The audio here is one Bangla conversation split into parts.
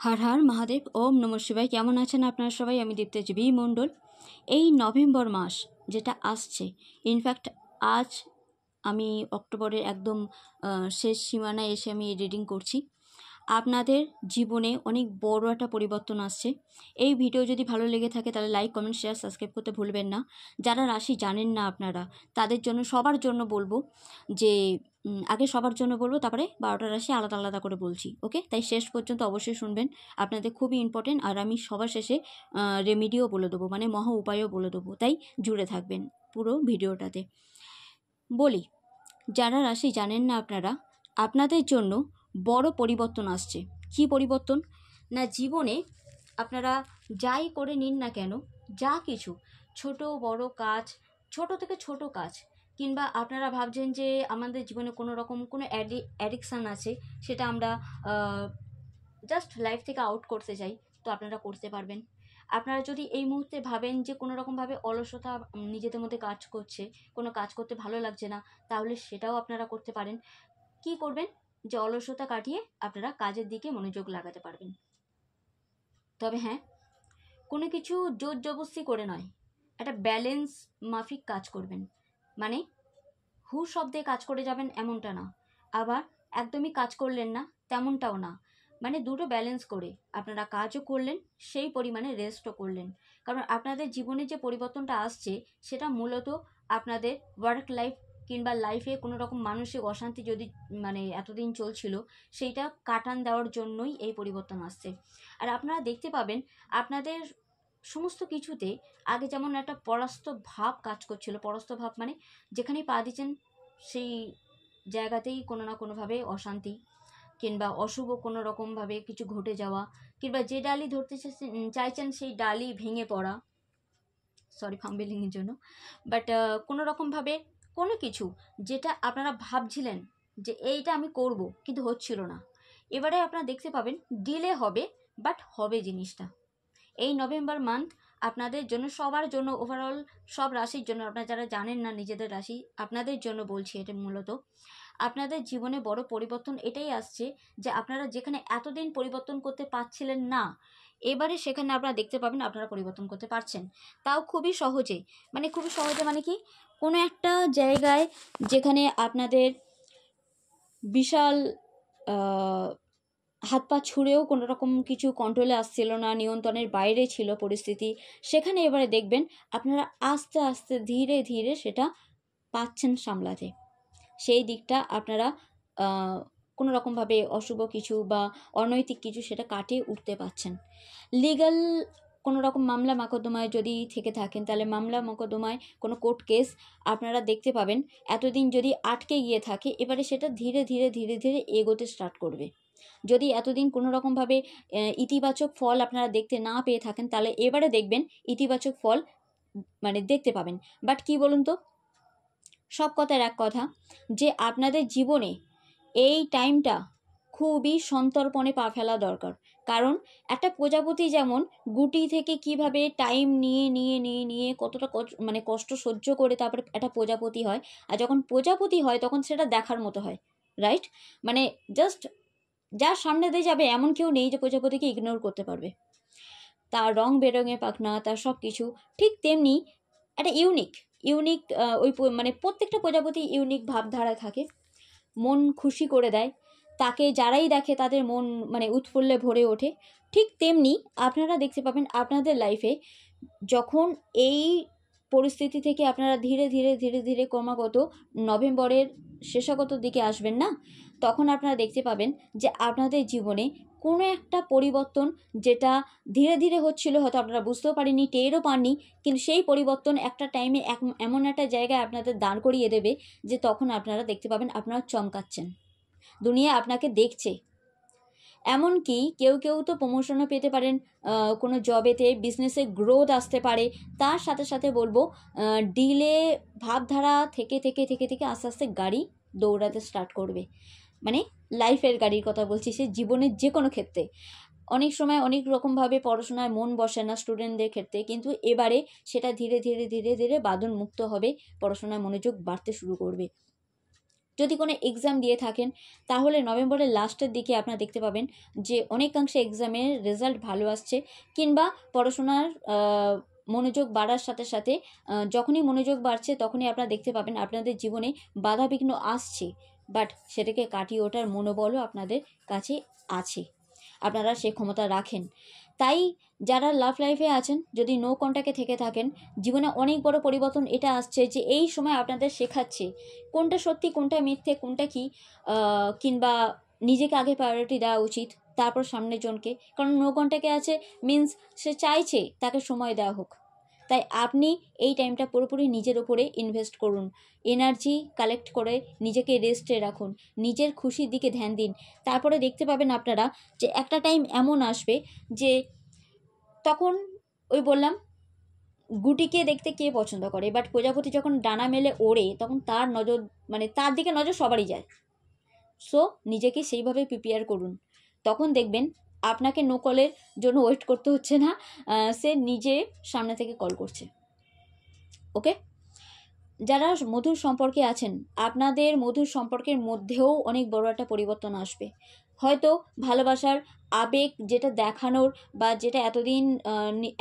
हर हर महादेव ओम नमः शिवाय। केमन आছেন আপনারা সবাই? আমি দীপ্তেজী মণ্ডল। এই নভেম্বর মাস যেটা আসছে, ইনফ্যাক্ট আজ আমি অক্টোবরের একদম শেষ সীমানায় এসে আমি রিডিং করছি। আপনাদের জীবনে অনেক বড় একটা পরিবর্তন আসছে। এই ভিডিও যদি ভালো লেগে থাকে তাহলে লাইক কমেন্ট শেয়ার সাবস্ক্রাইব করতে ভুলবেন না। যারা রাশি জানেন না আপনারা, তাদের জন্য সবার জন্য বলবো যে আগে সবার জন্য বলবো, তারপরে 12টা রাশি আলাদা আলাদা করে বলছি। ওকে, তাই শেষ পর্যন্ত অবশ্যই শুনবেন, আপনাদের খুবই ইম্পর্টেন্ট। আর আমি সবার শেষে রেমেডিও বলে দেবো, মানে মহা উপায়ও বলে দেবো, তাই জুড়ে থাকবেন পুরো ভিডিওটাতে। বলি, যারা রাশি জানেন না আপনারা, আপনাদের জন্য বড় পরিবর্তন আসছে। কি পরিবর্তন? না, জীবনে আপনারা যাই করে নিন না কেন, যা কিছু ছোট বড় কাজ, ছোট থেকে ছোট কাজ, কিংবা আপনারা ভাবছেন যে আমাদের জীবনে কোনো রকম কোনো অ্যাডিকশান আছে, সেটা আমরা জাস্ট লাইফ থেকে আউট করতে চাই, তো আপনারা করতে পারবেন। আপনারা যদি এই মুহূর্তে ভাবেন যে কোনো রকমভাবে অলসতা নিজেদের মধ্যে কাজ করছে, কোনো কাজ করতে ভালো লাগছে না, তাহলে সেটাও আপনারা করতে পারেন। কি করবেন? যে অলসতা কাটিয়ে আপনারা কাজের দিকে মনোযোগ লাগাতে পারবেন। তবে হ্যাঁ, কোনো কিছু জোর জবরদস্তি করে নয়, একটা ব্যালেন্স মাফিক কাজ করবেন। মানে হু শব্দে কাজ করে যাবেন এমনটা না, আবার একদমই কাজ করলেন না তেমনটাও না। মানে দুটো ব্যালেন্স করে আপনারা কাজও করলেন, সেই পরিমাণে রেস্টও করলেন। কারণ আপনাদের জীবনে যে পরিবর্তনটা আসছে, সেটা মূলত আপনাদের ওয়ার্ক লাইফ কিংবা লাইফে কোনো রকম মানসিক অশান্তি যদি মানে এতদিন চলছিল, সেইটা কাটান দেওয়ার জন্যই এই পরিবর্তন আসছে। আর আপনারা দেখতে পাবেন আপনাদের সমস্ত কিছুতে আগে যেমন একটা পরাস্ত ভাব কাজ করছিল। পরাস্ত ভাব মানে যেখানেই পা দিচ্ছেন সেই জায়গাতেই কোনো না কোনোভাবে অশান্তি কিংবা অশুভ কোনো রকমভাবে কিছু ঘটে যাওয়া, কিংবা যে ডালি ধরতে চাইছেন সেই ডালি ভেঙে পড়া, সরি ফাম্বেলিংয়ের জন্য, বাট কোনো রকমভাবে কোনো কিছু যেটা আপনারা ভাবছিলেন যে এইটা আমি করব কিন্তু হচ্ছিল না, এবারে আপনারা দেখতে পাবেন ডিলে হবে, বাট হবে জিনিসটা। এই নভেম্বর মান্থ আপনাদের জন্য, সবার জন্য, ওভারঅল সব রাশির জন্য, আপনারা যারা জানেন না নিজেদের রাশি, আপনাদের জন্য বলছি এটা মূলত। আপনাদের জীবনে বড় পরিবর্তন এটাই আসছে যে আপনারা যেখানে এতদিন পরিবর্তন করতে পারছিলেন না, এবারে সেখানে আপনারা দেখতে পাবেন আপনারা পরিবর্তন করতে পারছেন। তাও খুবই সহজে। মানে খুবই সহজে মানে কি, কোনো একটা জায়গায় যেখানে আপনাদের বিশাল হাত পা ছুঁড়েও কোনো রকম কিছু কন্ট্রোলে আসছিল না, নিয়ন্ত্রণের বাইরে ছিল পরিস্থিতি, সেখানে এবারে দেখবেন আপনারা আস্তে আস্তে ধীরে ধীরে সেটা পাচ্ছেন সামলাতে। সেই দিকটা আপনারা কোনো রকমভাবে অশুভ কিছু বা অনৈতিক কিছু সেটা কাটিয়ে উঠতে পারছেন। লিগ্যাল কোনো রকম মামলা মোকদ্দমায় যদি থেকে থাকেন, তাহলে মামলা মোকদ্দমায় কোনো কোর্ট কেস আপনারা দেখতে পাবেন এতদিন যদি আটকে গিয়ে থাকে, এবারে সেটা ধীরে ধীরে ধীরে ধীরে এগোতে স্টার্ট করবে। যদি এতদিন কোনো রকমভাবে ইতিবাচক ফল আপনারা দেখতে না পেয়ে থাকেন, তাহলে এবারে দেখবেন ইতিবাচক ফল মানে দেখতে পাবেন। বাট কি বলুন তো, সব কথার এক কথা, যে আপনাদের জীবনে এই টাইমটা খুবই সন্তর্পণে পা ফেলা দরকার। কারণ একটা প্রজাপতি যেমন গুটি থেকে কিভাবে টাইম নিয়ে নিয়ে নিয়ে নিয়ে কতটা মানে কষ্ট সহ্য করে তারপরে একটা প্রজাপতি হয়, আর যখন প্রজাপতি হয় তখন সেটা দেখার মতো হয়, রাইট? মানে জাস্ট যার সামনে দিয়ে যাবে এমন কেউ নেই যে প্রজাপতিকে ইগনোর করতে পারবে। তার রং বেরঙে পাখনা, তার সব কিছু ঠিক তেমনি একটা ইউনিক ওই মানে প্রত্যেকটা প্রজাপতি ইউনিক ভাবধারায় থাকে, মন খুশি করে দেয়, তাকে যারাই দেখে তাদের মন মানে উৎফুল্লে ভরে ওঠে। ঠিক তেমনি আপনারা দেখতে পাবেন আপনাদের লাইফে যখন এই পরিস্থিতি থেকে আপনারা ধীরে ধীরে ধীরে ধীরে ক্রমাগত নভেম্বরের শেষাগত দিকে আসবেন না, তখন আপনারা দেখতে পাবেন যে আপনাদের জীবনে কোনো একটা পরিবর্তন যেটা ধীরে ধীরে হচ্ছিল, হয়তো আপনারা বুঝতেও পারেননি, টেরও পাননি, কিন্তু সেই পরিবর্তন একটা টাইমে এমন একটা জায়গায় আপনাদের দাঁড় করিয়ে দেবে যে তখন আপনারা দেখতে পাবেন আপনারা চমকাচ্ছেন, দুনিয়া আপনাকে দেখছে। এমনকি কেউ কেউ তো প্রমোশনও পেতে পারেন, কোনো জবেতে, বিজনেসে গ্রোথ আসতে পারে। তার সাথে সাথে বলবো ডিলে ভাবধারা থেকে থেকে থেকে থেকে আস্তে আস্তে গাড়ি দৌড়াতে স্টার্ট করবে। মানে লাইফের গাড়ির কথা বলছি, সে জীবনের যে কোনো ক্ষেত্রে। অনেক সময় অনেক রকমভাবে পড়াশোনায় মন বসে না স্টুডেন্টদের ক্ষেত্রে, কিন্তু এবারে সেটা ধীরে ধীরে ধীরে ধীরে বাঁধন মুক্ত হবে, পড়াশোনায় মনোযোগ বাড়তে শুরু করবে। যদি কোনো এক্সাম দিয়ে থাকেন তাহলে নভেম্বরের লাস্টের দিকে আপনারা দেখতে পাবেন যে অনেকাংশে এক্সামের রেজাল্ট ভালো আসছে, কিংবা পড়াশোনার মনোযোগ বাড়ার সাথে সাথে যখনই মনোযোগ বাড়ছে তখনই আপনারা দেখতে পাবেন আপনাদের জীবনে বাধাবিঘ্ন আসছে, বাট সেটাকে কাটিয়ে ওঠার মনোবলও আপনাদের কাছে আছে, আপনারা সেই ক্ষমতা রাখেন। তাই যারা লাভ লাইফে আছেন, যদি নো কন্ট্যাক্টে থেকে থাকেন, জীবনে অনেক বড় পরিবর্তন এটা আসছে যে এই সময় আপনাদের শেখাচ্ছে কোনটা সত্যি কোনটা মিথ্যে কোনটা কি, কিংবা নিজেকে আগে প্রায়োরিটি দেওয়া উচিত, তারপর সামনের জনকে। কারণ নো কন্ট্যাক্টে আছে মিন্স সে চাইছে তাকে সময় দেওয়া হোক। তাই আপনি এই টাইমটা পুরোপুরি নিজের ওপরে ইনভেস্ট করুন, এনার্জি কালেক্ট করে নিজেকে রেস্টে রাখুন, নিজের খুশির দিকে ধ্যান দিন। তারপরে দেখতে পাবেন আপনারা যে একটা টাইম এমন আসবে যে তখন ওই বললাম গুটিকে দেখতে কে পছন্দ করে, বাট প্রজাপতি যখন ডানা মেলে ওড়ে তখন তার নজর মানে তার দিকে নজর সবারই যায়। সো নিজেকে সেইভাবে প্রিপেয়ার করুন, তখন দেখবেন আপনাকে নো কলের জন্য ওয়েট করতে হচ্ছে না, সে নিজে সামনে থেকে কল করছে। ওকে, যারা মধুর সম্পর্কে আছেন, আপনাদের মধুর সম্পর্কের মধ্যেও অনেক বড় একটা পরিবর্তন আসবে। হয়তো ভালোবাসার আবেগ যেটা দেখানোর বা যেটা এতদিন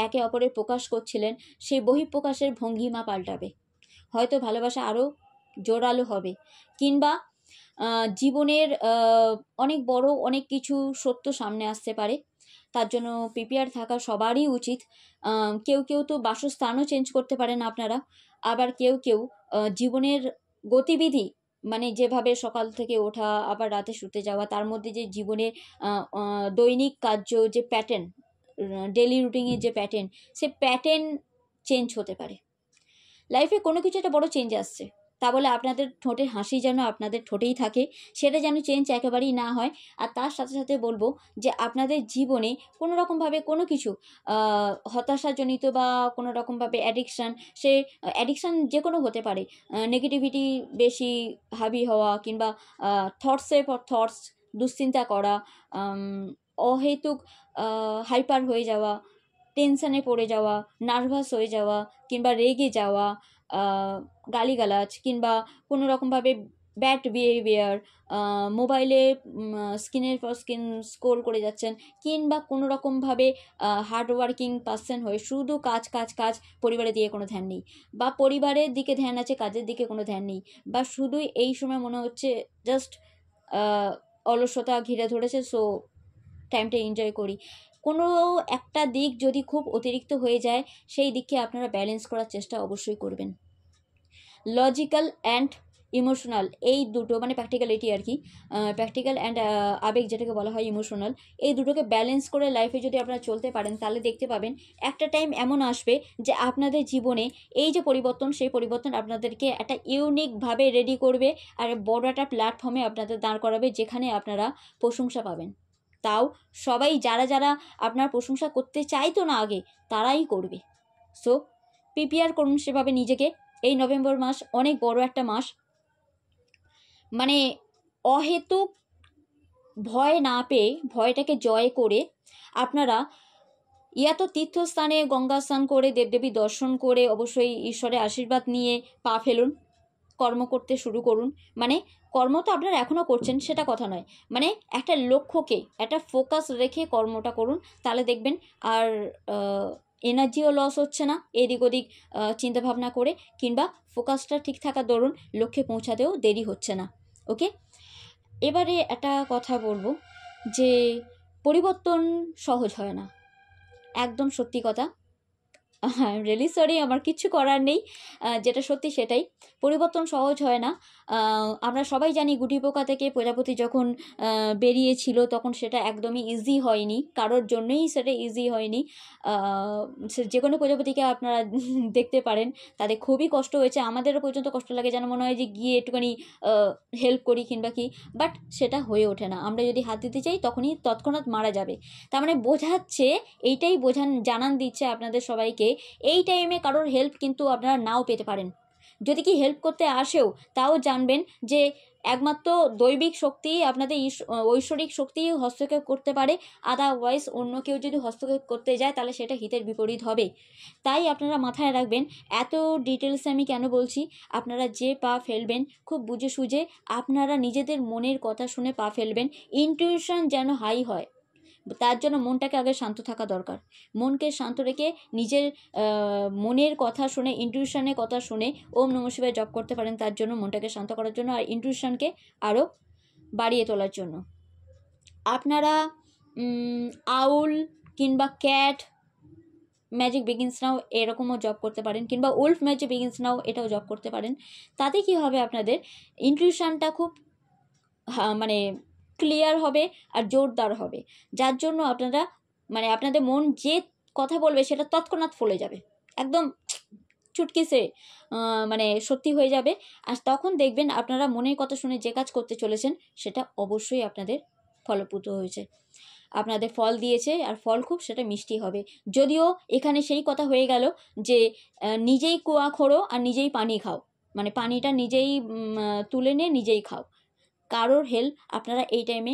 একে অপরের প্রকাশ করছিলেন, সেই বহিঃপ্রকাশের ভঙ্গিমা পাল্টাবে। হয়তো ভালোবাসা আরও জোরালো হবে, কিংবা জীবনের অনেক বড় অনেক কিছু সত্য সামনে আসতে পারে। তার জন্য প্রিপেয়ার থাকা সবারই উচিত। কেউ কেউ তো বাসস্থানও চেঞ্জ করতে পারেন আপনারা, আবার কেউ কেউ জীবনের গতিবিধি মানে যেভাবে সকাল থেকে ওঠা আবার রাতে শুতে যাওয়া, তার মধ্যে যে জীবনের দৈনিক কার্য যে প্যাটার্ন, ডেলি রুটিনের যে প্যাটার্ন, সে প্যাটার্ন চেঞ্জ হতে পারে। লাইফে কোনো কিছু একটা বড় চেঞ্জ আসছে, তা বলে আপনাদের ঠোঁটে হাসি যেন আপনাদের ঠোঁটেই থাকে, সেটা যেন চেঞ্জ একেবারেই না হয়। আর তার সাথে সাথে বলবো যে আপনাদের জীবনে কোনো রকমভাবে কোনো কিছু হতাশাজনিত বা কোনো রকমভাবে অ্যাডিকশান, সে অ্যাডিকশান যে কোনো হতে পারে, নেগেটিভিটি বেশি হাবি হওয়া, কিংবা থটসের পর থটস দুশ্চিন্তা করা, অহেতুক হাইপার হয়ে যাওয়া, টেনশানে পড়ে যাওয়া, নার্ভাস হয়ে যাওয়া, কিংবা রেগে যাওয়া, গালিগালাজ, কিংবা কোনো রকমভাবে ব্যাড বিহেভিয়ার, মোবাইলে স্ক্রিনের পর স্ক্রিন স্ক্রোল করে যাচ্ছেন, কিংবা কোনো রকমভাবে হার্ডওয়ার্কিং পার্সন হয়ে শুধু কাজ কাজ কাজ, পরিবারের দিকে কোনো ধ্যান নেই, বা পরিবারের দিকে ধ্যান আছে কাজের দিকে কোনো ধ্যান নেই, বা শুধুই এই সময় মনে হচ্ছে জাস্ট অলসতা ঘিরে ধরেছে, সো টাইমটা এনজয় করি। কোনো একটা দিক যদি খুব অতিরিক্ত হয়ে যায়, সেই দিককে আপনারা ব্যালেন্স করার চেষ্টা অবশ্যই করবেন। লজিক্যাল অ্যান্ড ইমোশনাল এই দুটো মানে প্র্যাকটিক্যালিটি আর কি, প্র্যাকটিক্যাল অ্যান্ড আবেগ যেটাকে বলা হয় ইমোশনাল, এই দুটোকে ব্যালেন্স করে লাইফে যদি আপনারা চলতে পারেন, তাহলে দেখতে পাবেন একটা টাইম এমন আসবে যে আপনাদের জীবনে এই যে পরিবর্তন, সেই পরিবর্তন আপনাদেরকে একটা ইউনিকভাবে রেডি করবে, আর বড় একটা প্ল্যাটফর্মে আপনাদের দাঁড় করাবে, যেখানে আপনারা প্রশংসা পাবেন। তাও সবাই যারা যারা আপনার প্রশংসা করতে চাইতো না আগে, তারাই করবে। সো প্রিপেয়ার করুন সেভাবে নিজেকে। এই নভেম্বর মাস অনেক বড় একটা মাস, মানে অহেতুক ভয় না পেয়ে ভয়টাকে জয় করে আপনারা তো তীর্থস্থানে গঙ্গা স্নান করে দেবদেবী দর্শন করে অবশ্যই ঈশ্বরের আশীর্বাদ নিয়ে পা ফেলুন, কর্ম করতে শুরু করুন। মানে কর্ম তো আপনারা এখনও করছেন, সেটা কথা নয়, মানে একটা লক্ষ্যকে একটা ফোকাস রেখে কর্মটা করুন, তাহলে দেখবেন আর এনার্জিও লস হচ্ছে না এদিক ওদিক চিন্তাভাবনা করে, কিংবা ফোকাসটা ঠিক থাকার দরুন লক্ষ্যে পৌঁছাতেও দেরি হচ্ছে না। ওকে, এবারে একটা কথা বলবো যে পরিবর্তন সহজ হয় না, একদম সত্যি কথা। রিয়েলি সরি, আমার কিচ্ছু করার নেই, যেটা সত্যি সেটাই। পরিবর্তন সহজ হয় না। আমরা সবাই জানি গুটি পোকা থেকে প্রজাপতি যখন বেরিয়েছিল, তখন সেটা একদমই ইজি হয়নি, কারোর জন্যই সেটা ইজি হয়নি। যে কোনো প্রজাপতিকে আপনারা দেখতে পারেন, তাদের খুবই কষ্ট হয়েছে, আমাদেরও পর্যন্ত কষ্ট লাগে, যেন মনে হয় যে গিয়ে একটুখানি হেল্প করি কিংবা কি, বাট সেটা হয়ে ওঠে না। আমরা যদি হাত দিতে চাই তখনই তৎক্ষণাৎ মারা যাবে। তার মানে বোঝাচ্ছে, এইটাই জানান দিচ্ছে আপনাদের সবাইকে, এই টাইমে কারোর হেল্প কিন্তু আপনারা নাও পেতে পারেন। যদি কি হেল্প করতে আসেও তাও জানবেন যে একমাত্র দৈবিক শক্তি, আপনাদের ঐশ্বরিক শক্তি হস্তক্ষেপ করতে পারে, আদারওয়াইজ অন্য কেউ যদি হস্তক্ষেপ করতে যায় তাহলে সেটা হিতের বিপরীত হবে। তাই আপনারা মাথায় রাখবেন। এত ডিটেলসে আমি কেন বলছি, আপনারা যে পা ফেলবেন খুব বুঝে সুঝে, আপনারা নিজেদের মনের কথা শুনে পা ফেলবেন। ইনটিউশন যেন হাই হয়, তার জন্য মনটাকে আগে শান্ত থাকা দরকার। মনকে শান্ত রেখে নিজের মনের কথা শুনে, ইনটিউশনের কথা শুনে ওম নমঃ শিবায় জপ করতে পারেন, তার জন্য মনটাকে শান্ত করার জন্য আর ইনটিউশনকে আরও বাড়িয়ে তোলার জন্য। আপনারা আউল কিংবা ক্যাট ম্যাজিক বিগিনস নাও এরকমও জব করতে পারেন, কিংবা উলফ ম্যাজিক বিগিনস নাও এটাও জব করতে পারেন। তাতে কি হবে, আপনাদের ইনটিউশনটা খুব মানে ক্লিয়ার হবে আর জোরদার হবে, যার জন্য আপনারা মানে আপনাদের মন যে কথা বলবে সেটা তৎক্ষণাৎ ফলে যাবে, একদম চুটকিসে মানে সত্যি হয়ে যাবে। আর তখন দেখবেন আপনারা মনের কথা শুনে যে কাজ করতে চলেছেন সেটা অবশ্যই আপনাদের ফলপ্রদ হয়েছে, আপনাদের ফল দিয়েছে, আর ফল খুব সেটা মিষ্টি হবে। যদিও এখানে সেই কথা হয়ে গেল যে নিজেই কুয়া খোঁড়ো আর নিজেই পানি খাও, মানে পানিটা নিজেই তুলে নিয়ে নিজেই খাও। কারোর হেল্প আপনারা এই টাইমে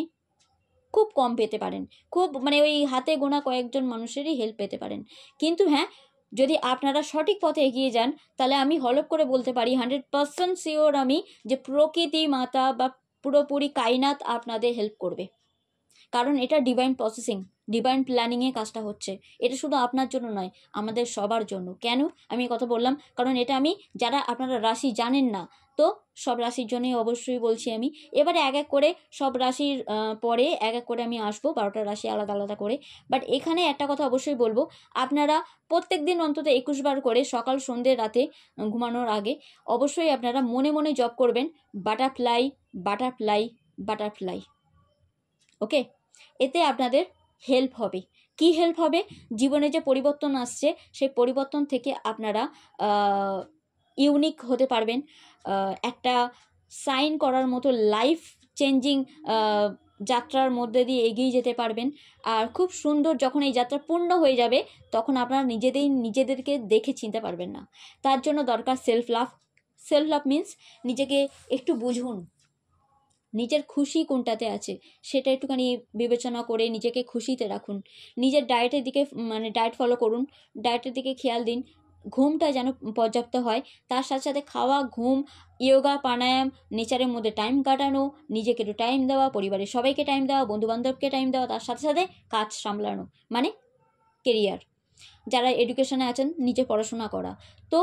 খুব কম পেতে পারেন, খুব মানে ওই হাতে গোনা কয়েকজন মানুষেরই হেল্প পেতে পারেন। কিন্তু হ্যাঁ, যদি আপনারা সঠিক পথে এগিয়ে যান তাহলে আমি হলফ করে বলতে পারি 100% শিওর আমি, যে প্রকৃতি মাতা বা পুরোপুরি কায়নাত আপনাদের হেল্প করবে। কারণ এটা ডিভাইন প্রসেসিং, ডিভাইন প্ল্যানিংয়ে কাজটা হচ্ছে। এটা শুধু আপনার জন্য নয়, আমাদের সবার জন্য। কেন আমি কথা বললাম, কারণ এটা আমি, যারা আপনারা রাশি জানেন না তো সব রাশির জন্যই অবশ্যই বলছি আমি। এবারে এক এক করে সব রাশির পরে এক এক করে আমি আসবো, 12টা রাশি আলাদা আলাদা করে। বাট এখানে একটা কথা অবশ্যই বলবো, আপনারা প্রত্যেক দিন অন্তত 21 বার করে সকাল সন্ধ্যে রাতে ঘুমানোর আগে অবশ্যই আপনারা মনে মনে জপ করবেন বাটারফ্লাই বাটারফ্লাই বাটারফ্লাই। ওকে, এতে আপনাদের হেল্প হবে। কি হেল্প হবে? জীবনে যে পরিবর্তন আসছে সেই পরিবর্তন থেকে আপনারা ইউনিক হতে পারবেন, একটা সাইন করার মতো লাইফ চেঞ্জিং যাত্রার মধ্যে দিয়ে এগিয়ে যেতে পারবেন। আর খুব সুন্দর, যখন এই যাত্রা পূর্ণ হয়ে যাবে তখন আপনারা নিজেদেরকে দেখে চিনতে পারবেন না। তার জন্য দরকার self love. Self love means নিজেকে একটু বুঝুন, নিজের খুশি কোনটাতে আছে সেটা একটুখানি বিবেচনা করে নিজেকে খুশিতে রাখুন। নিজের ডায়েটের দিকে মানে ডায়েট ফলো করুন, ডায়েটের দিকে খেয়াল দিন, ঘুমটা যেন পর্যাপ্ত হয়। তার সাথে সাথে খাওয়া, ঘুম, ইয়োগা, প্রাণায়াম, নেচারের মধ্যে টাইম কাটানো, নিজেকে একটু টাইম দেওয়া, পরিবারের সবাইকে টাইম দেওয়া, বন্ধুবান্ধবকে টাইম দেওয়া, তার সাথে সাথে কাজ সামলানো মানে কেরিয়ার, যারা এডুকেশনে আছেন নিজে পড়াশোনা করা। তো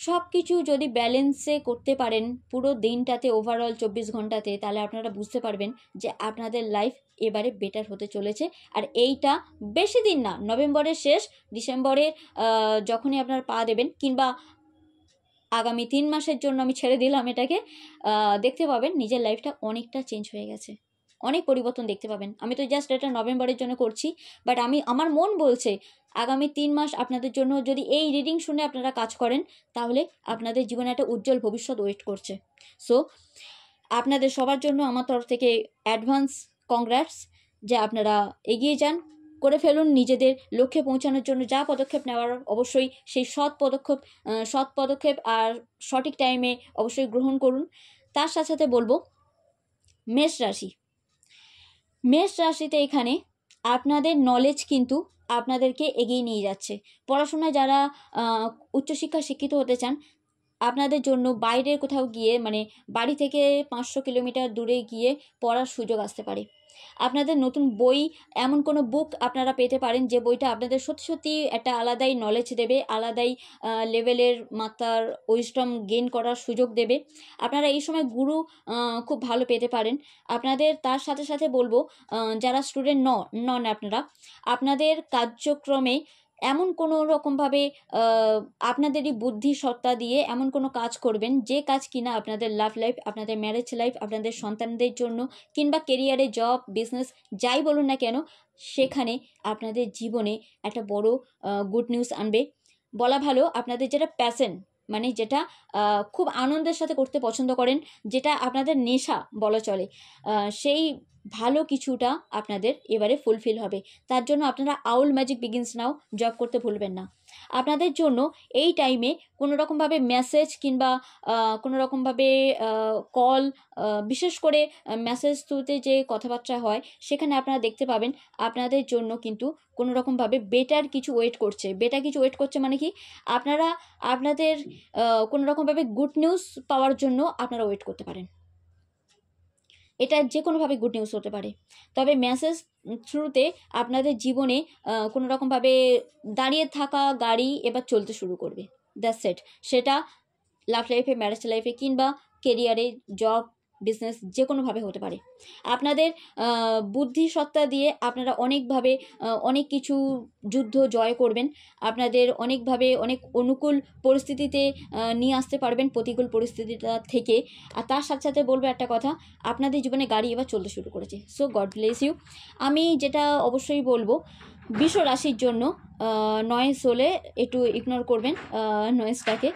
সব কিছু যদি ব্যালেন্সে করতে পারেন পুরো দিনটাতে, ওভারঅল 24 ঘন্টাতে, তাহলে আপনারা বুঝতে পারবেন যে আপনাদের লাইফ এবারে বেটার হতে চলেছে। আর এইটা বেশি দিন না, নভেম্বরের শেষ, ডিসেম্বরের যখনই আপনারা পা দেবেন, কিংবা আগামী 3 মাসের জন্য আমি ছেড়ে দিলাম এটাকে, দেখতে পাবেন নিজের লাইফটা অনেকটা চেঞ্জ হয়ে গেছে, অনেক পরিবর্তন দেখতে পাবেন। আমি তো জাস্ট এটা নভেম্বরের জন্য করছি, বাট আমার মন বলছে আগামী 3 মাস আপনাদের জন্য, যদি এই রিডিং শুনে আপনারা কাজ করেন তাহলে আপনাদের জীবনে একটা উজ্জ্বল ভবিষ্যৎ ওয়েট করছে। সো আপনাদের সবার জন্য আমার তরফ থেকে অ্যাডভান্স কংগ্রাটস, যে আপনারা এগিয়ে যান, করে ফেলুন নিজেদের লক্ষ্যে পৌঁছানোর জন্য যা পদক্ষেপ নেওয়ার, অবশ্যই সেই সৎ পদক্ষেপ আর সঠিক টাইমে অবশ্যই গ্রহণ করুন। তার সাথে সাথে বলবো মেষ রাশিতে এখানে আপনাদের নলেজ কিন্তু আপনাদেরকে এগিয়ে নিয়ে যাচ্ছে। পড়াশোনায় যারা উচ্চশিক্ষা শিক্ষিত হতে চান, আপনাদের জন্য বাইরে কোথাও গিয়ে, মানে বাড়ি থেকে 500 কিলোমিটার দূরে গিয়ে পড়ার সুযোগ আসতে পারে। আপনাদের নতুন বই, এমন কোনো বুক আপনারা পেতে পারেন যে বইটা আপনাদের সত্যি সত্যি একটা আলাদাই নলেজ দেবে, আলাদাই লেভেলের মাত্রার উইজডম গেইন করার সুযোগ দেবে। আপনারা এই সময় গুরু খুব ভালো পেতে পারেন। আপনাদের তার সাথে সাথে বলবো, যারা স্টুডেন্ট নন আপনারা, আপনাদের কার্যক্রমে এমন কোনো রকমভাবে আপনাদেরই বুদ্ধি সত্তা দিয়ে এমন কোনো কাজ করবেন যে কাজ কিনা আপনাদের লাভ লাইফ, আপনাদের ম্যারেজ লাইফ, আপনাদের সন্তানদের জন্য, কিংবা কেরিয়ারে, জব, বিজনেস যাই বলুন না কেন, সেখানে আপনাদের জীবনে একটা বড় গুড নিউজ আনবে। বলা ভালো, আপনাদের যেটা প্যাশন, মানে যেটা খুব আনন্দের সাথে করতে পছন্দ করেন, যেটা আপনাদের নেশা বলা চলে, সেই ভালো কিছুটা আপনাদের এবারে ফুলফিল হবে। তার জন্য আপনারা আউল ম্যাজিক বিগিনস নাও জব করতে ভুলবেন না। আপনাদের জন্য এই টাইমে কোনো রকমভাবে মেসেজ কিংবা কোনো রকমভাবে কল, বিশেষ করে মেসেজ থ্রুতে যে কথাবার্তা হয় সেখানে আপনারা দেখতে পাবেন আপনাদের জন্য কিন্তু কোনো রকমভাবে বেটার কিছু ওয়েট করছে। বেটার কিছু ওয়েট করছে মানে কি, আপনারা আপনাদের কোনো রকমভাবে গুড নিউজ পাওয়ার জন্য আপনারা ওয়েট করতে পারেন। এটা যে কোনোভাবে গুড নিউজ হতে পারে, তবে মেসেজ থ্রুতে আপনাদের জীবনে কোনো রকমভাবে দাঁড়িয়ে থাকা গাড়ি এবার চলতে শুরু করবে। That's it. সেটা লাভ লাইফে, ম্যারেজ লাইফে কিংবা কেরিয়ারে, জব, বিজনেস যে কোনোভাবে হতে পারে। আপনাদের বুদ্ধিসত্তা দিয়ে আপনারা অনেকভাবে অনেক কিছু যুদ্ধ জয় করবেন। আপনাদের অনেকভাবে অনেক অনুকূল পরিস্থিতিতে নিয়ে আসতে পারবেন প্রতিকূল পরিস্থিতিটা থেকে। আর তার সাথে সাথে বলবো একটা কথা, আপনাদের জীবনে গাড়ি এবার চলতে শুরু করেছে। So God bless you. আমি যেটা অবশ্যই বলবো, বৃষ রাশির জন্য নয়েজ হলে একটু ইগনোর করবেন নয়েজটাকে।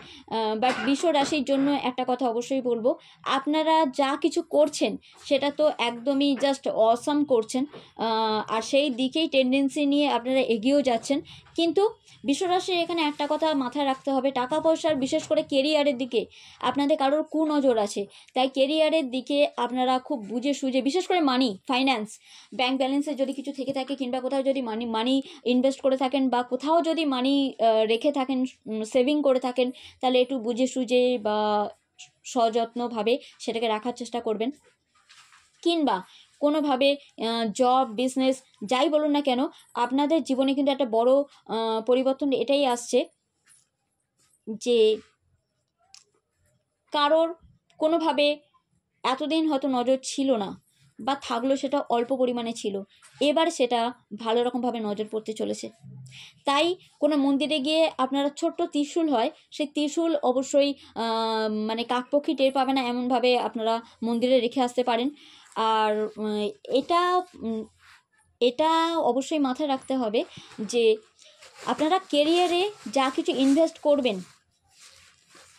বাট বৃষ রাশির জন্য একটা কথা অবশ্যই বলবো, আপনারা যা কিছু করছেন সেটা তো একদমই জাস্ট অসাম করছেন, আর সেই দিকেই টেন্ডেন্সি নিয়ে আপনারা এগিয়েও যাচ্ছেন। কিন্তু বৃষ রাশির এখানে একটা কথা মাথায় রাখতে হবে, টাকা পয়সার বিশেষ করে কেরিয়ারের দিকে আপনাদের কারোর কুনজর আছে। তাই কেরিয়ারের দিকে আপনারা খুব বুঝে সুঝে, বিশেষ করে মানি, ফাইন্যান্স, ব্যাংক ব্যালেন্সে যদি কিছু থেকে থাকে কিংবা কোথাও যদি মানি ইনভেস্ট করে থাকেন বা কোথাও যদি মানি রেখে থাকেন, সেভিং করে থাকেন, তাহলে একটু বুঝে সুঝে বা সযত্নভাবে সেটাকে রাখার চেষ্টা করবেন। কিংবা কোনোভাবে জব, বিজনেস যাই বলুন না কেন, আপনাদের জীবনে কিন্তু একটা বড় পরিবর্তন এটাই আসছে যে কারোর কোনোভাবে এতদিন হয়তো নজর ছিল না বা থাকলেও সেটা অল্প পরিমাণে ছিল, এবার সেটা ভালো রকমভাবে নজর পড়তে চলেছে। তাই কোনো মন্দিরে গিয়ে আপনারা ছোট্ট ত্রিশূল হয়, সেই ত্রিশূল অবশ্যই মানে কাকপক্ষী টের পাবে না এমনভাবে আপনারা মন্দিরে রেখে আসতে পারেন। আর এটা এটা অবশ্যই মাথায় রাখতে হবে যে আপনারা কেরিয়ারে যা কিছু ইনভেস্ট করবেন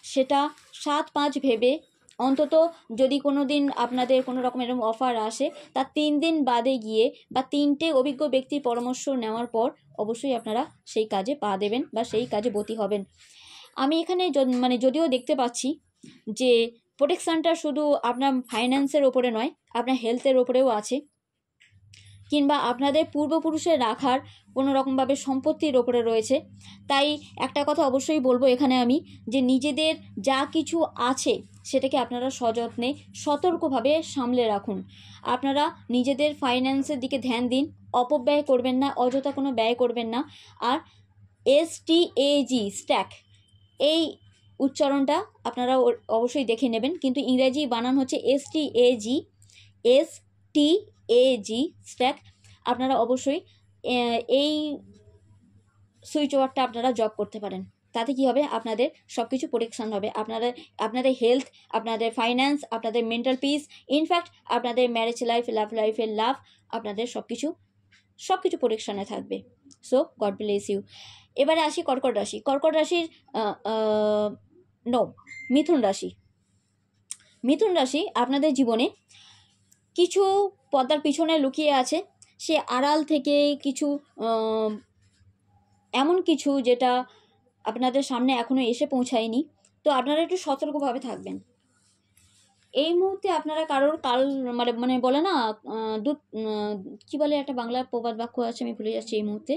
সেটা 7-5 ভেবে, অন্তত যদি কোনো দিন আপনাদের কোনো রকম এরকম অফার আসে তার 3 দিন বাদে গিয়ে বা 3টে অভিজ্ঞ ব্যক্তির পরামর্শ নেওয়ার পর অবশ্যই আপনারা সেই কাজে পা দেবেন বা সেই কাজে ব্রতী হবেন। আমি এখানে মানে যদিও দেখতে পাচ্ছি যে প্রোটেকশানটা শুধু আপনার ফাইন্যান্সের ওপরে নয়, আপনার হেলথের ওপরেও আছে, কিংবা আপনাদের পূর্বপুরুষের রাখার কোনো রকমভাবে সম্পত্তির ওপরে রয়েছে। তাই একটা কথা অবশ্যই বলবো এখানে আমি, যে নিজেদের যা কিছু আছে সেটাকে আপনারা সযত্নে সতর্কভাবে সামলে রাখুন। আপনারা নিজেদের ফাইন্যান্সের দিকে ধ্যান দিন, অপব্যয় করবেন না, অযথা কোনো ব্যয় করবেন না। আর STAG স্ট্যাক, এই উচ্চারণটা আপনারা অবশ্যই দেখে নেবেন, কিন্তু ইংরেজি বানান হচ্ছে STAG স্ট্যাক। আপনারা অবশ্যই এই সুইচ ওয়ার্ডটা আপনারা জব করতে পারেন। তাতে কি হবে, আপনাদের সব কিছু প্রোটেকশান হবে। আপনাদের হেলথ, আপনাদের ফাইন্যান্স, আপনাদের মেন্টাল পিস, ইনফ্যাক্ট আপনাদের ম্যারেজ লাইফ, লাভ লাইফের লাভ, আপনাদের সব কিছু প্রোটেকশানে থাকবে। So God bless you. এবারে আসি কর্কট রাশি। কর্কট রাশির মিথুন রাশি। মিথুন রাশি আপনাদের জীবনে কিছু পর্দার পিছনে লুকিয়ে আছে, সে আড়াল থেকে কিছু এমন কিছু যেটা আপনাদের সামনে এখনও এসে পৌঁছায়নি। তো আপনারা একটু সতর্কভাবে থাকবেন। এই মুহূর্তে আপনারা কারোর মানে বলে না, কি বলে একটা বাংলা প্রবাদ বাক্য আছে, আমি ভুলে যাচ্ছি এই মুহূর্তে,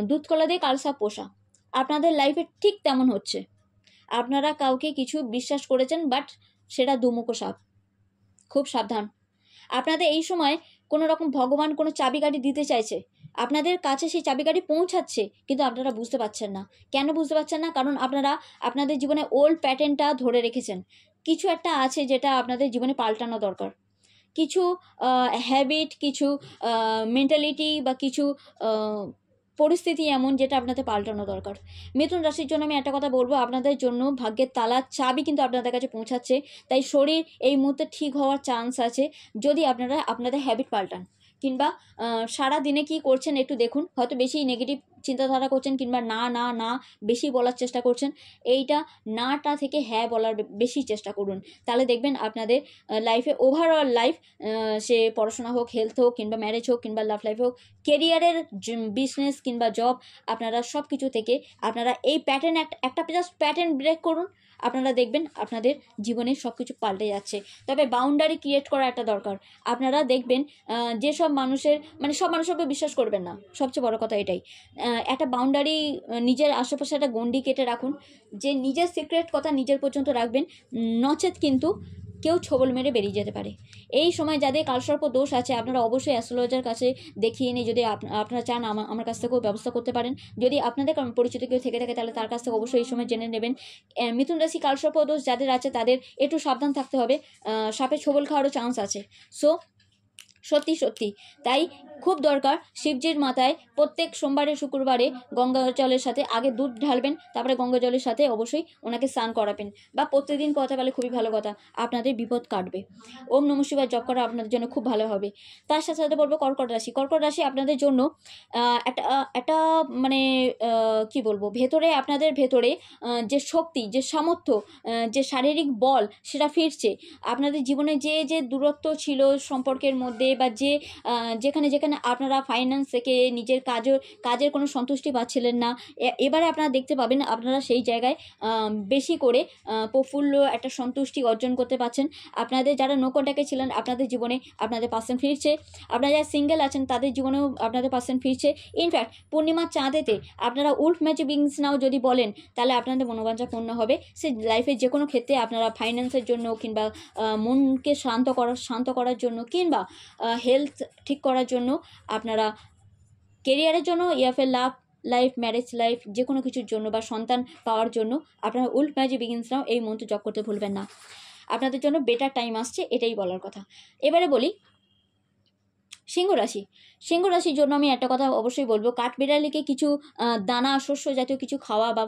দুধ কলা দিয়ে কালসাপ পোষা। আপনাদের লাইফে ঠিক তেমন হচ্ছে। আপনারা কাউকে কিছু বিশ্বাস করেছেন, বাট সেটা দুমুখো সাপ। খুব সাবধান। আপনাদের এই সময় কোনো রকম ভগবান কোনো চাবিকাঠি দিতে চাইছে, আপনাদের কাছে সেই চাবিকাঠি পৌঁছাচ্ছে, কিন্তু আপনারা বুঝতে পারছেন না। কেন বুঝতে পারছেন না? কারণ আপনারা আপনাদের জীবনে ওল্ড প্যাটার্নটা ধরে রেখেছেন। কিছু একটা আছে যেটা আপনাদের জীবনে পাল্টানো দরকার। কিছু হ্যাবিট, কিছু মেন্টালিটি বা কিছু পরিস্থিতি এমন যেটা আপনাদের পাল্টানো দরকার। মিথুন রাশির জন্য আমি একটা কথা বলবো, আপনাদের জন্য ভাগ্যের তালার চাবি কিন্তু আপনাদের কাছে পৌঁছাচ্ছে। তাই শরীর এই মুহূর্তে ঠিক হওয়ার চান্স আছে যদি আপনারা আপনাদের হ্যাবিট পাল্টান, কিংবা সারা দিনে কি করছেন একটু দেখুন। হয়তো বেশি নেগেটিভ চিন্তাধারা করছেন, কিংবা না না না বেশি বলার চেষ্টা করছেন, এইটা নাটা থেকে হ্যাঁ বলার বেশি চেষ্টা করুন। তাহলে দেখবেন আপনাদের লাইফে, ওভারঅল লাইফ, সে পড়াশোনা হোক, হেলথ হোক, কিংবা ম্যারেজ হোক, কিংবা লাভ লাইফ হোক, কেরিয়ারের, বিজনেস কিংবা জব, আপনারা সব কিছু থেকে আপনারা এই প্যাটার্ন, একটা জাস্ট প্যাটার্ন ব্রেক করুন, আপনারা দেখবেন আপনাদের জীবনে সব কিছু পাল্টে যাচ্ছে। তবে বাউন্ডারি ক্রিয়েট করা একটা দরকার। আপনারা দেখবেন যেসব মানুষের, মানে সব মানুষের উপর বিশ্বাস করবেন না, সবচেয়ে বড় কথা এটাই। একটা বাউন্ডারি, নিজের আশেপাশে একটা গণ্ডি কেটে রাখুন, যে নিজের সিক্রেট কথা নিজের পর্যন্ত রাখবেন, নচেত কিন্তু কেউ ছবল মেরে বেরিয়ে যেতে পারে। এই সময় যাদের কালসর্প দোষ আছে, আপনারা অবশ্যই অ্যাস্ট্রোলজার কাছে দেখিয়ে নিয়ে, যদি আপনারা চান আমার কাছ থেকেও ব্যবস্থা করতে পারেন। যদি আপনাদের পরিচিত কেউ থেকে থাকে, তাহলে তার কাছ থেকে অবশ্যই এই সময় জেনে নেবেন। মিথুন রাশি কালসর্প দোষ যাদের আছে, তাদের একটু সাবধান থাকতে হবে, সাপে ছবল খাওয়ারও চান্স আছে। সো সত্যি সত্যি তাই খুব দরকার, শিবজির মাথায় প্রত্যেক সোমবারে শুক্রবারে গঙ্গা জলের সাথে আগে দুধ ঢালবেন, তারপরে গঙ্গা জলের সাথে অবশ্যই ওনাকে স্নান করাবেন, বা প্রত্যেকদিন কথা বলে খুবই ভালো কথা, আপনাদের বিপদ কাটবে। ওম নমঃ শিবায় জপ করা আপনাদের জন্য খুব ভালো হবে। তার সাথে সাথে বলবো কর্কট রাশি। কর্কট রাশি আপনাদের জন্য একটা মানে কি বলবো, ভেতরে, আপনাদের ভেতরে যে শক্তি, যে সামর্থ্য, যে শারীরিক বল, সেটা ফিরছে। আপনাদের জীবনে যে দূরত্ব ছিল সম্পর্কের মধ্যে, বা যেখানে আপনারা ফাইন্যান্স থেকে নিজের কাজের কোনো সন্তুষ্টি পাচ্ছিলেন না, এবারে আপনারা দেখতে পাবেন আপনারা সেই জায়গায় বেশি করে প্রফুল্ল একটা সন্তুষ্টি অর্জন করতে পারছেন। আপনাদের যারা নো কন্ট্যাক্টে ছিলেন, আপনাদের জীবনে আপনাদের পার্সন ফিরছে। আপনারা যারা সিঙ্গেল আছেন, তাদের জীবনেও আপনাদের পার্সন ফিরছে। ইনফ্যাক্ট পূর্ণিমার চাঁদেতে আপনারা উলফ ম্যাজিক বিগিনস নাও যদি বলেন, তাহলে আপনাদের মনোবাঞ্ছা পূর্ণ হবে। সে লাইফের যে কোনো ক্ষেত্রে আপনারা ফাইন্যান্সের জন্য, কিংবা মনকে শান্ত করার জন্য, কিংবা হেলথ ঠিক করার জন্য, আপনারা কেরিয়ারের জন্য, ইয়াফের লাভ লাইফ, ম্যারেজ লাইফ, যে কোনো কিছুর জন্য, বা সন্তান পাওয়ার জন্য, আপনারা উলফ ম্যাজিক বিগিনস নাও এই মন্ত্র জপ করতে ভুলবেন না। আপনাদের জন্য বেটার টাইম আসছে, এটাই বলার কথা। এবারে বলি সিংহ রাশি। সিংহ রাশির জন্য আমি একটা কথা অবশ্যই বলবো, কাঠবিড়ালিকে কিছু দানা, শস্য জাতীয় কিছু খাওয়া, বা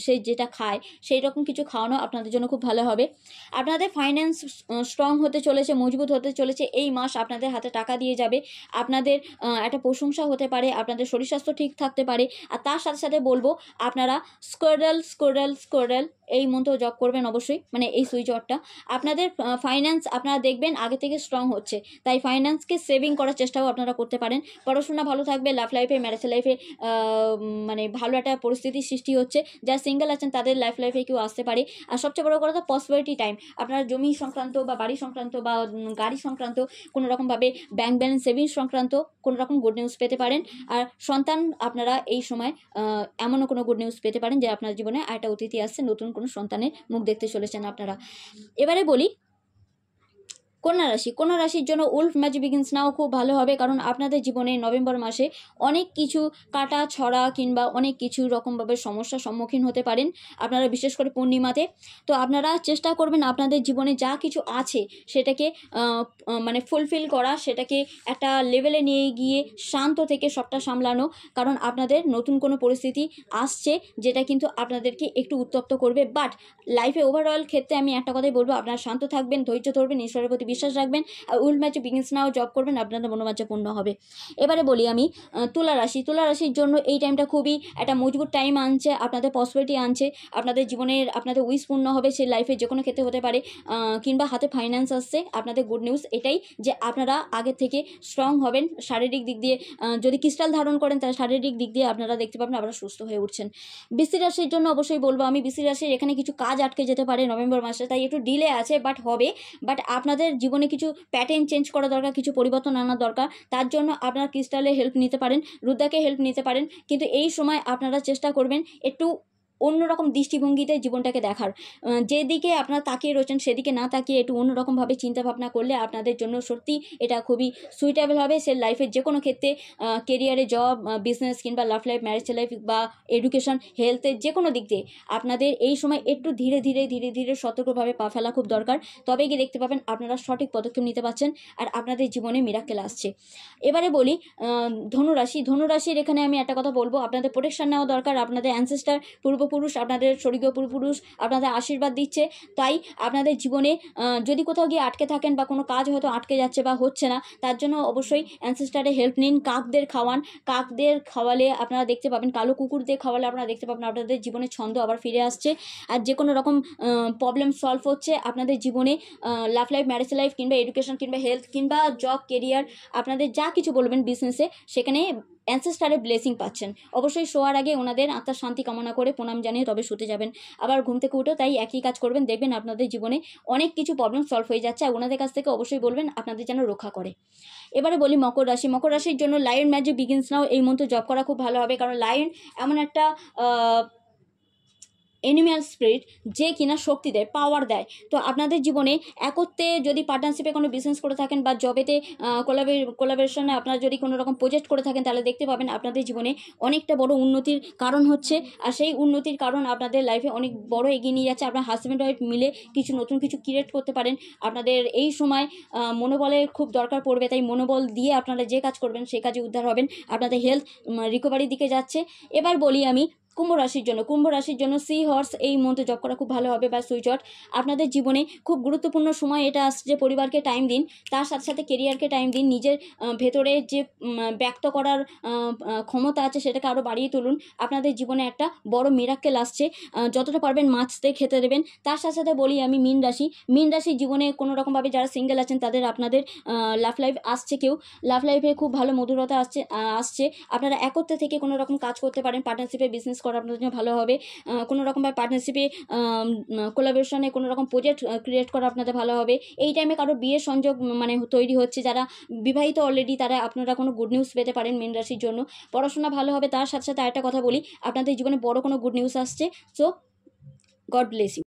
সে যেটা খায় সেই রকম কিছু খাওয়ানো আপনাদের জন্য খুব ভালো হবে। আপনাদের ফাইন্যান্স স্ট্রং হতে চলেছে, মজবুত হতে চলেছে। এই মাস আপনাদের হাতে টাকা দিয়ে যাবে, আপনাদের একটা প্রশংসা হতে পারে, আপনাদের শরীর স্বাস্থ্য ঠিক থাকতে পারে। আর তার সাথে সাথে বলবো, আপনারা স্কোয়ারেল এই মন্ত্র জপ করবেন অবশ্যই, মানে এই সুইচ ওয়ার্ডটা। আপনাদের ফাইন্যান্স আপনারা দেখবেন আগে থেকে স্ট্রং হচ্ছে, তাই ফাইন্যান্সকে সেভিং করার চেষ্টাও আপনারা করতে পারেন। পড়াশোনা ভালো থাকবে, লাভ লাইফে, ম্যারেজ লাইফে মানে ভালো একটা পরিস্থিতির সৃষ্টি হচ্ছে। যারা সিঙ্গেল আছেন, তাদের লাইফে কেউ আসতে পারে। আর সবচেয়ে বড় কথা, পসিবিলিটি টাইম, আপনার জমি সংক্রান্ত, বা বাড়ি সংক্রান্ত, বা গাড়ি সংক্রান্ত, কোনো রকমভাবে ব্যাংক ব্যালেন্স সেভিংস সংক্রান্ত কোনো রকম গুড নিউজ পেতে পারেন। আর সন্তান, আপনারা এই সময় এমনও কোনো গুড নিউজ পেতে পারেন যে আপনার জীবনে একটা অতিথি আসছে, নতুন কোনো সন্তানের মুখ দেখতে চলেছেন আপনারা। এবারে বলি কন্যা রাশি। কন্যা রাশির জন্য উলফ ম্যাজিক বিগিনস নাও খুব ভালো হবে, কারণ আপনাদের জীবনে নভেম্বর মাসে অনেক কিছু কাটা ছড়া, কিংবা অনেক কিছু রকমভাবে সমস্যার সম্মুখীন হতে পারেন আপনারা, বিশেষ করে পূর্ণিমাতে। তো আপনারা চেষ্টা করবেন আপনাদের জীবনে যা কিছু আছে সেটাকে মানে ফুলফিল করা, সেটাকে একটা লেভেলে নিয়ে গিয়ে শান্ত থেকে সবটা সামলানো, কারণ আপনাদের নতুন কোনো পরিস্থিতি আসছে যেটা কিন্তু আপনাদেরকে একটু উত্তপ্ত করবে। বাট লাইফে ওভারঅল ক্ষেত্রে আমি একটা কথাই বলবো, আপনারা শান্ত থাকবেন, ধৈর্য ধরবেন, ঈশ্বরের প্রতি বিশ্বাস রাখবেন, আর উলফ ম্যাজিক বিগিনস নাও জব করবেন, আপনাদের মনোবাঞ্ছা পূর্ণ হবে। এবারে বলি আমি তুলা রাশি। তুলা রাশির জন্য এই টাইমটা খুবই একটা মজবুত টাইম আনছে, আপনাদের পসিবিলিটি আনছে, আপনাদের জীবনের আপনাদের উইশ পূর্ণ হবে, সে লাইফে যে কোনো ক্ষেত্রে হতে পারে, কিংবা হাতে ফাইন্যান্স আসছে। আপনাদের গুড নিউজ এটাই যে আপনারা আগে থেকে স্ট্রং হবেন শারীরিক দিক দিয়ে। যদি ক্রিস্টাল ধারণ করেন, তাহলে শারীরিক দিক দিয়ে আপনারা দেখতে পাবেন আপনারা সুস্থ হয়ে উঠছেন। বৃশ্চিক রাশির জন্য অবশ্যই বলবো আমি, বৃশ্চিক রাশির এখানে কিছু কাজ আটকে যেতে পারে নভেম্বর মাসে, তাই একটু ডিলে আছে, বাট হবে। বাট আপনাদের জীবনে কিছু প্যাটার্ন চেঞ্জ করা দরকার, কিছু পরিবর্তন আনা দরকার। তার জন্য আপনারা ক্রিস্টালের হেল্প নিতে পারেন, রুদ্রাকে হেল্প নিতে পারেন, কিন্তু এই সময় আপনারা চেষ্টা করবেন একটু অন্যরকম দৃষ্টিভঙ্গিতে জীবনটাকে দেখার। যেদিকে আপনারা তাকিয়ে রয়েছেন সেদিকে না তাকিয়ে একটু অন্যরকমভাবে চিন্তাভাবনা করলে আপনাদের জন্য সত্যি এটা খুবই সুইটেবল হবে। সে লাইফের যে কোনো ক্ষেত্রে, কেরিয়ারে, জব, বিজনেস, কিংবা লাভ লাইফ, ম্যারেজ লাইফ, বা এডুকেশন, হেলথের যে কোনো দিক দিয়ে আপনাদের এই সময় একটু ধীরে ধীরে সতর্কভাবে পা ফেলা খুব দরকার। তবে গিয়ে দেখতে পাবেন আপনারা সঠিক পদক্ষেপ নিতে পারছেন, আর আপনাদের জীবনে মিরাকেল আসছে। এবারে বলি ধনুরাশি। ধনুরাশির এখানে আমি একটা কথা বলবো, আপনাদের প্রোটেকশন নেওয়া দরকার, আপনাদের অ্যানসেস্টার, পূর্ব পুরুষ, আপনাদের স্বর্গীয় পুরুষ আপনাদের আশীর্বাদ দিচ্ছে। তাই আপনাদের জীবনে যদি কোথাও গিয়ে আটকে থাকেন বা কোনো কাজ হয়তো আটকে যাচ্ছে বা হচ্ছে না, তার জন্য অবশ্যই অ্যানসেস্টারের হেল্প নিন। কাকদের খাওয়ান, কাকদের খাওয়ালে আপনারা দেখতে পাবেন, কালো কুকুরদের খাওয়ালে আপনারা দেখতে পাবেন আপনাদের জীবনে ছন্দ আবার ফিরে আসছে। আর যে কোনো রকম প্রবলেম সলভ হচ্ছে আপনাদের জীবনে, লাভ লাইফ, ম্যারেজ লাইফ, কিংবা এডুকেশন, কিংবা হেলথ, কিংবা জব, কেরিয়ার, আপনাদের যা কিছু বলবেন বিজনেসে, সেখানে অ্যানসেস্টারের ব্লেসিং পাচ্ছেন। অবশ্যই শোয়ার আগে ওনাদের আত্মার শান্তি কামনা করে প্রণাম জানিয়ে তবে শুতে যাবেন। আবার ঘুম থেকে উঠেও তাই একই কাজ করবেন, দেখবেন আপনাদের জীবনে অনেক কিছু প্রবলেম সলভ হয়ে যাচ্ছে। আর ওনাদের কাছ থেকে অবশ্যই বলবেন আপনাদের যেন রক্ষা করে। এবারে বলি মকর রাশি। মকর রাশির জন্য লায়ন ম্যাজিক বিগিনস নাও এই মন্ত্র জপ করা খুব ভালো হবে, কারণ লায়ন এমন একটা অ্যানিম্যাল স্পিরিট যে কিনা শক্তি দেয়, পাওয়ার দেয়। তো আপনাদের জীবনে একত্রে যদি পার্টনারশিপে কোনো বিজনেস করে থাকেন বা জবেতে কোলাবোরেশনে আপনারা যদি কোনো রকম প্রজেক্ট করে থাকেন, তাহলে দেখতে পাবেন আপনাদের জীবনে অনেকটা বড় উন্নতির কারণ হচ্ছে। আর সেই উন্নতির কারণ আপনাদের লাইফে অনেক বড় এগিয়ে নিয়ে যাচ্ছে। আপনার হাজব্যান্ড ওয়াইফ মিলে নতুন কিছু ক্রিয়েট করতে পারেন। আপনাদের এই সময় মনোবলের খুব দরকার পড়বে, তাই মনোবল দিয়ে আপনারা যে কাজ করবেন সেই কাজে উদ্ধার হবেন। আপনাদের হেলথ রিকভারির দিকে যাচ্ছে। এবার বলি আমি কুম্ভ রাশির জন্য। কুম্ভ রাশির জন্য সি হর্স এই মন্ত্র জপ করা খুব ভালো হবে, বা সুইচ হট। আপনাদের জীবনে খুব গুরুত্বপূর্ণ সময় এটা আসছে যে পরিবারকে টাইম দিন, তার সাথে সাথে কেরিয়ারকে টাইম দিন। নিজের ভেতরে যে ব্যক্ত করার ক্ষমতা আছে সেটাকে আরও বাড়িয়ে তুলুন। আপনাদের জীবনে একটা বড় মিরাক্কেল আসছে, যতটা পারবেন মাছতে খেতে দেবেন। তার সাথে সাথে বলি আমি মীন রাশি। মীন রাশির জীবনে কোনো রকমভাবে যারা সিঙ্গেল আছেন তাদের আপনাদের লাভ লাইফ আসছে, কেউ লাভ লাইফে খুব ভালো মধুরতা আসছে। আপনারা একত্রে থেকে কোনো রকম কাজ করতে পারেন। পার্টনারশিপে বিজনেস করা আপনাদের জন্য ভালো হবে। কোনো রকমভাবে পার্টনারশিপে কোলাবোরেশনে কোনো রকম প্রজেক্ট ক্রিয়েট করা আপনাদের ভালো হবে। এই টাইমে কারো বিয়ের সংযোগ মানে তৈরি হচ্ছে, যারা বিবাহিত অলরেডি তারা আপনারা কোনো গুড নিউজ পেতে পারেন মীন রাশির জন্য। পড়াশোনা ভালো হবে। তার সাথে সাথে আরেকটা কথা বলি, আপনাদের জীবনে বড় কোনো গুড নিউজ আসছে। So God bless you.